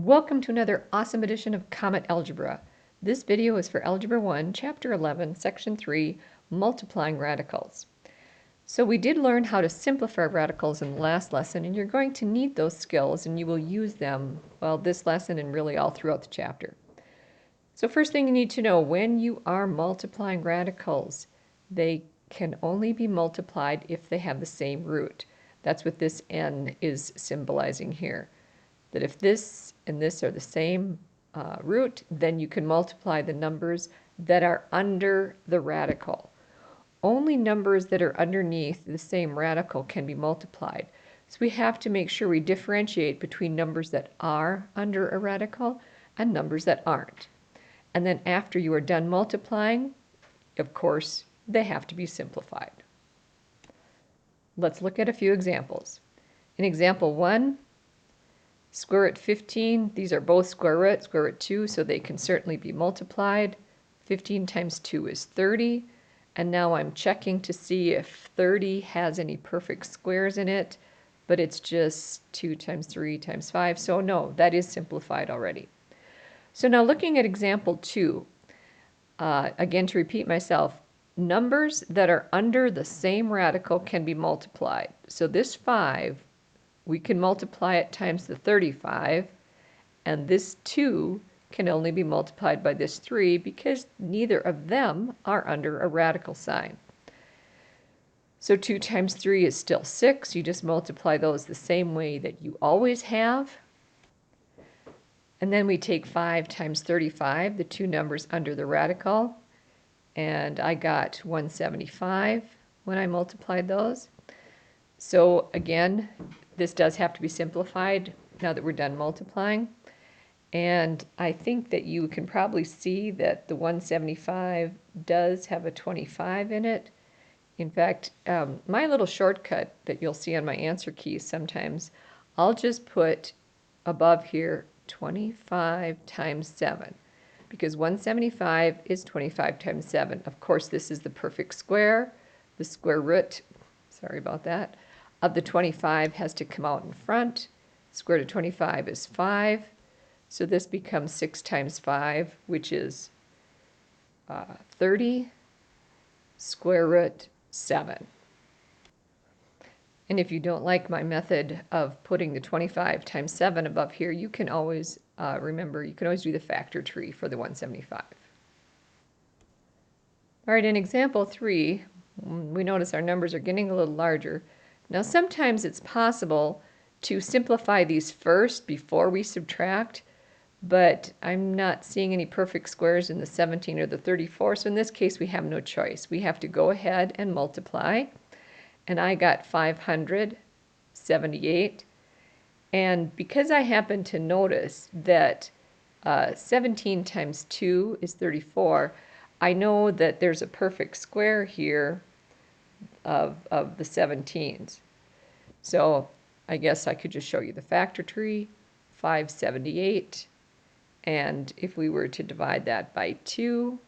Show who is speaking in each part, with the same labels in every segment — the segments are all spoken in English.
Speaker 1: Welcome to another awesome edition of Comet Algebra. This video is for Algebra 1, Chapter 11, Section 3, Multiplying Radicals. So we did learn how to simplify radicals in the last lesson, and you're going to need those skills, and you will use them, well, this lesson and really all throughout the chapter. So first thing you need to know, when you are multiplying radicals, they can only be multiplied if they have the same root. That's what this n is symbolizing here. That if this and this are the same root, then you can multiply the numbers that are under the radical. Only numbers that are underneath the same radical can be multiplied. So we have to make sure we differentiate between numbers that are under a radical and numbers that aren't. And then after you are done multiplying, of course, they have to be simplified. Let's look at a few examples. In example 1, square root 15, these are both square root 2, so they can certainly be multiplied. 15 times 2 is 30, and now I'm checking to see if 30 has any perfect squares in it, but it's just 2 times 3 times 5, so no, that is simplified already. So now looking at example 2, again to repeat myself, numbers that are under the same radical can be multiplied. So this 5, we can multiply it times the 35, and this 2 can only be multiplied by this 3 because neither of them are under a radical sign. So 2 times 3 is still 6. You just multiply those the same way that you always have. And then we take 5 times 35, the two numbers under the radical, and I got 175 when I multiplied those. So again, this does have to be simplified now that we're done multiplying. And I think that you can probably see that the 175 does have a 25 in it. In fact, my little shortcut that you'll see on my answer keys sometimes, I'll just put above here 25 times 7, because 175 is 25 times 7. Of course, this is the perfect square. The square root, sorry about that, of the 25 has to come out in front. Square root of 25 is 5. So this becomes 6 times 5, which is 30, square root 7. And if you don't like my method of putting the 25 times 7 above here, you can always, remember, you can always do the factor tree for the 175. All right, in example 3, we notice our numbers are getting a little larger. Now sometimes it's possible to simplify these first before we subtract, but I'm not seeing any perfect squares in the 17 or the 34, so in this case we have no choice. We have to go ahead and multiply, and I got 578, and because I happen to notice that 17 times 2 is 34, I know that there's a perfect square here of the 17s. So I guess I could just show you the factor tree, 578, and if we were to divide that by 2,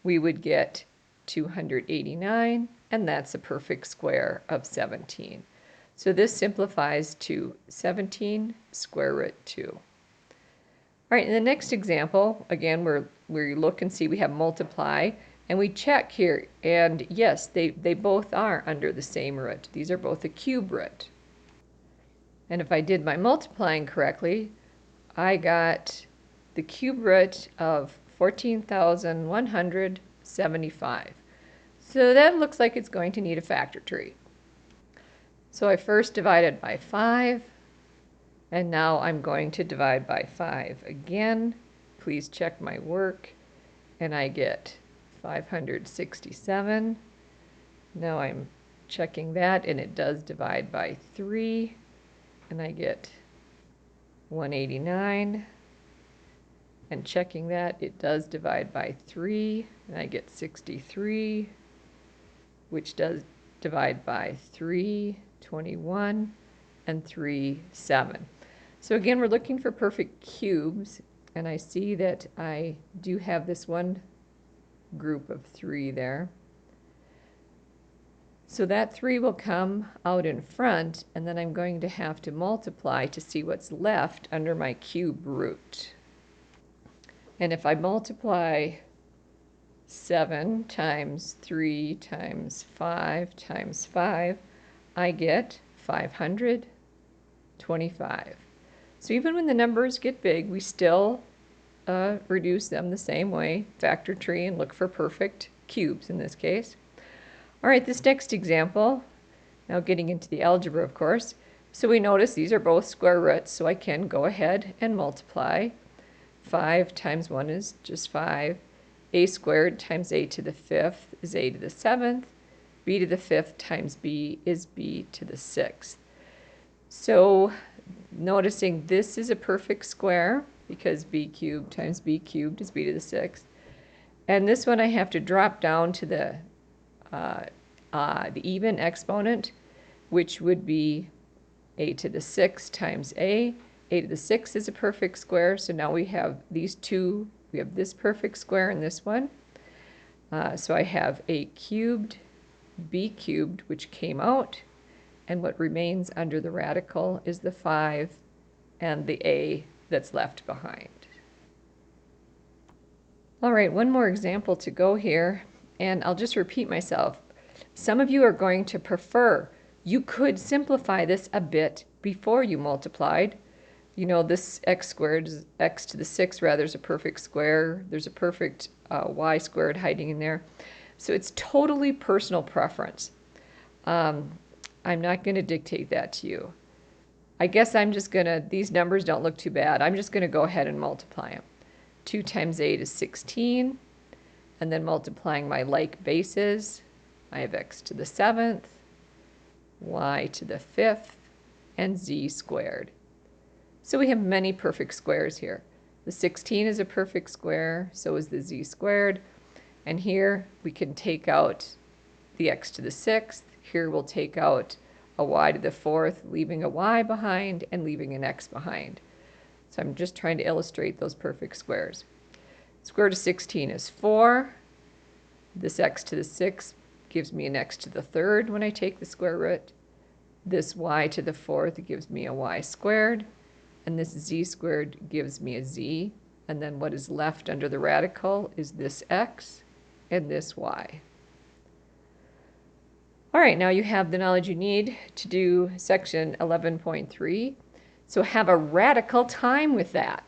Speaker 1: we would get 289, and that's a perfect square of 17. So this simplifies to 17 square root 2. All right, in the next example, again, we look and see we have multiply, and we check here, and yes, they both are under the same root. These are both a cube root. And if I did my multiplying correctly, I got the cube root of 14,175. So that looks like it's going to need a factor tree. So I first divided by 5, and now I'm going to divide by 5 again. Please check my work, and I get 567. Now I'm checking that, and it does divide by 3, and I get 189. And checking that, it does divide by 3, and I get 63, which does divide by 3, 21, and 3, 7. So again, we're looking for perfect cubes, and I see that I do have this one group of 3 there. So that 3 will come out in front, and then I'm going to have to multiply to see what's left under my cube root. And if I multiply 7 times 3 times 5 times 5, I get 525. So even when the numbers get big, we still reduce them the same way, factor tree, and look for perfect cubes in this case. All right, this next example, now getting into the algebra, of course. So we notice these are both square roots, so I can go ahead and multiply. 5 times 1 is just 5. A squared times a to the 5th is a to the 7th. B to the 5th times b is b to the 6th. So noticing this is a perfect square because b cubed times b cubed is b to the 6th. And this one I have to drop down to the even exponent, which would be a to the 6 times a. A to the 6 is a perfect square, so now we have these two. We have this perfect square and this one. So I have a cubed, b cubed, which came out, and what remains under the radical is the 5 and the a that's left behind. All right, one more example to go here, and I'll just repeat myself. Some of you are going to prefer, you could simplify this a bit before you multiplied. You know, this x squared, x to the 6 rather, is a perfect square. There's a perfect y squared hiding in there. So it's totally personal preference. I'm not going to dictate that to you. I guess I'm just going to, these numbers don't look too bad. I'm just going to go ahead and multiply them. 2 times 8 is 16. And then multiplying my like bases, I have x to the 7th, y to the 5th, and z squared. So we have many perfect squares here. The 16 is a perfect square, so is the z squared. And here we can take out the x to the 6th. Here we'll take out a y to the 4th, leaving a y behind and leaving an x behind. So I'm just trying to illustrate those perfect squares. Square root of 16 is 4. This x to the 6th gives me an x to the 3rd when I take the square root. This y to the 4th gives me a y squared. And this z squared gives me a z. And then what is left under the radical is this x and this y. All right, now you have the knowledge you need to do section 11.3. So have a radical time with that.